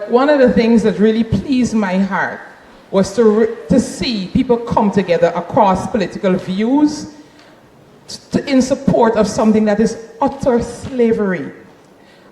But one of the things that really pleased my heart was to see people come together across political views in support of something that is utter slavery.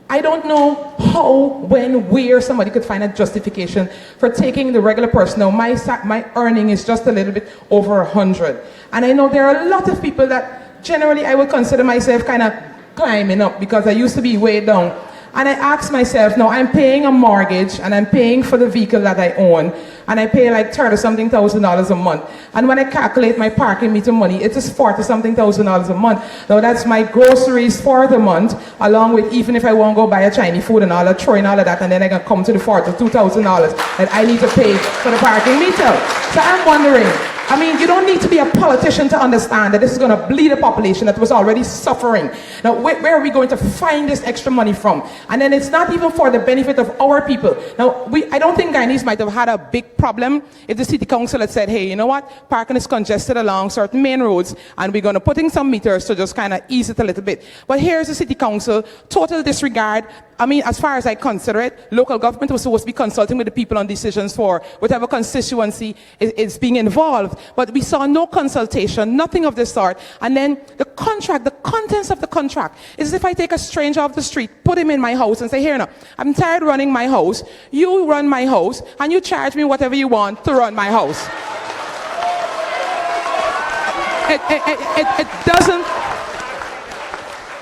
I don't know how, when, where somebody could find a justification for taking the regular person. Now, my earning is just a little bit over 100. And I know there are a lot of people that generally I would consider myself kind of climbing up because I used to be way down. And I asked myself, now I'm paying a mortgage and I'm paying for the vehicle that I own, and I pay like $30-something thousand a month. And when I calculate my parking meter money, it is $40-something thousand a month. Now that's my groceries for the month, along with even if I want to go buy a Chinese food and all that, throwing all of that, and then I can come to the $42,000 that I need to pay for the parking meter. So I'm wondering, I mean, you don't need to be a politician to understand that this is going to bleed a population that was already suffering. Now, where are we going to find this extra money from? And then it's not even for the benefit of our people. Now, I don't think Guyanese might have had a big problem if the city council had said, hey, you know what? Parking is congested along certain main roads, and we're going to put in some meters to just kind of ease it a little bit. But here's the city council, total disregard. I mean, as far as I consider it, local government was supposed to be consulting with the people on decisions for whatever constituency is being involved. But we saw no consultation, nothing of this sort. And then the contract, the contents of the contract, is as if I take a stranger off the street, put him in my house and say, here now, I'm tired running my house, you run my house, and you charge me whatever you want to run my house.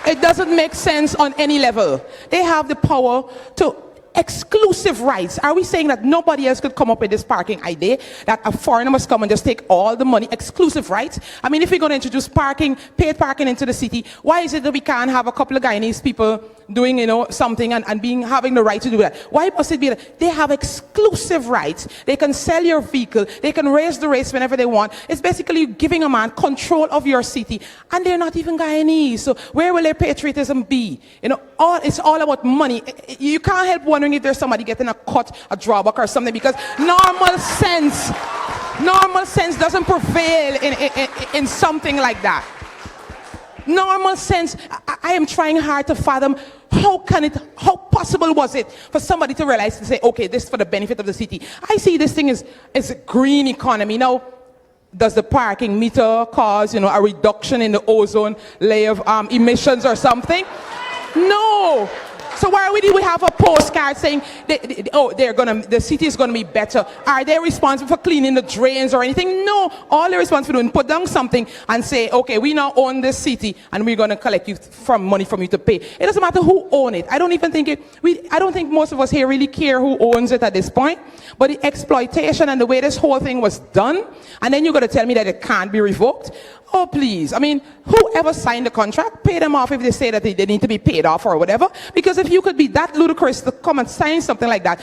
It doesn't make sense on any level. They have the power to exclusive rights. Are we saying that nobody else could come up with this parking idea, that a foreigner must come and just take all the money, exclusive rights? I mean, if we're going to introduce parking, paid parking into the city, why is it that we can't have a couple of Guyanese people doing, you know, something and having the right to do that? Why must it be that they have exclusive rights? They can sell your vehicle, they can raise the rates whenever they want. It's basically giving a man control of your city, and they're not even Guyanese. So where will their patriotism be? You know, it's all about money. You can't help wondering if there's somebody getting a cut, a drawback or something, because normal sense doesn't prevail in something like that. Normal sense, I am trying hard to fathom how possible was it for somebody to realize and say, okay, this is for the benefit of the city. I see this thing as a green economy. Now, does the parking meter cause, you know, a reduction in the ozone layer of emissions or something? No. So why do we have a postcard saying, the city is going to be better? Are they responsible for cleaning the drains or anything? No. All they're responsible for doing, put down something and say, okay, we now own this city and we're going to collect money from you to pay. It doesn't matter who owns it. I don't think most of us here really care who owns it at this point. But the exploitation and the way this whole thing was done, and then you're going to tell me that it can't be revoked? Oh, please. I mean, whoever signed the contract, pay them off if they say that they need to be paid off or whatever. Because if you could be that ludicrous to come and sign something like that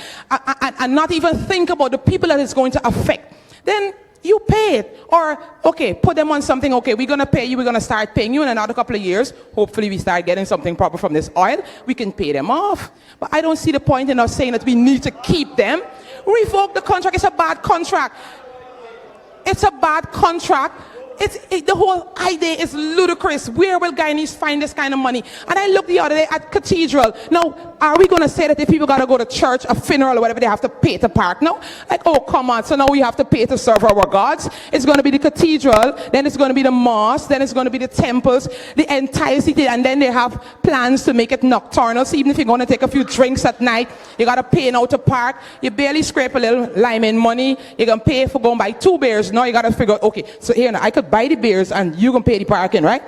and not even think about the people that it's going to affect, then you pay it. Or, okay, put them on something, okay, we're going to pay you, we're going to start paying you in another couple of years. Hopefully we start getting something proper from this oil. We can pay them off. But I don't see the point in us saying that we need to keep them. Revoke the contract. It's a bad contract. It's a bad contract. The whole idea is ludicrous. Where will Guyanese find this kind of money? And I looked the other day at Cathedral. Now, are we going to say that if people got to go to church, a funeral or whatever, they have to pay to park? No? Like, oh, come on. So now we have to pay to serve our gods. It's going to be the cathedral, then it's going to be the mosque, then it's going to be the temples, the entire city, and then they have plans to make it nocturnal. So even if you're going to take a few drinks at night, you got to pay now to park. You barely scrape a little lime in money. You're going to pay for going buy 2 beers. Now you got to figure out, okay, so here now, I could buy the beers and you can pay the parking, right?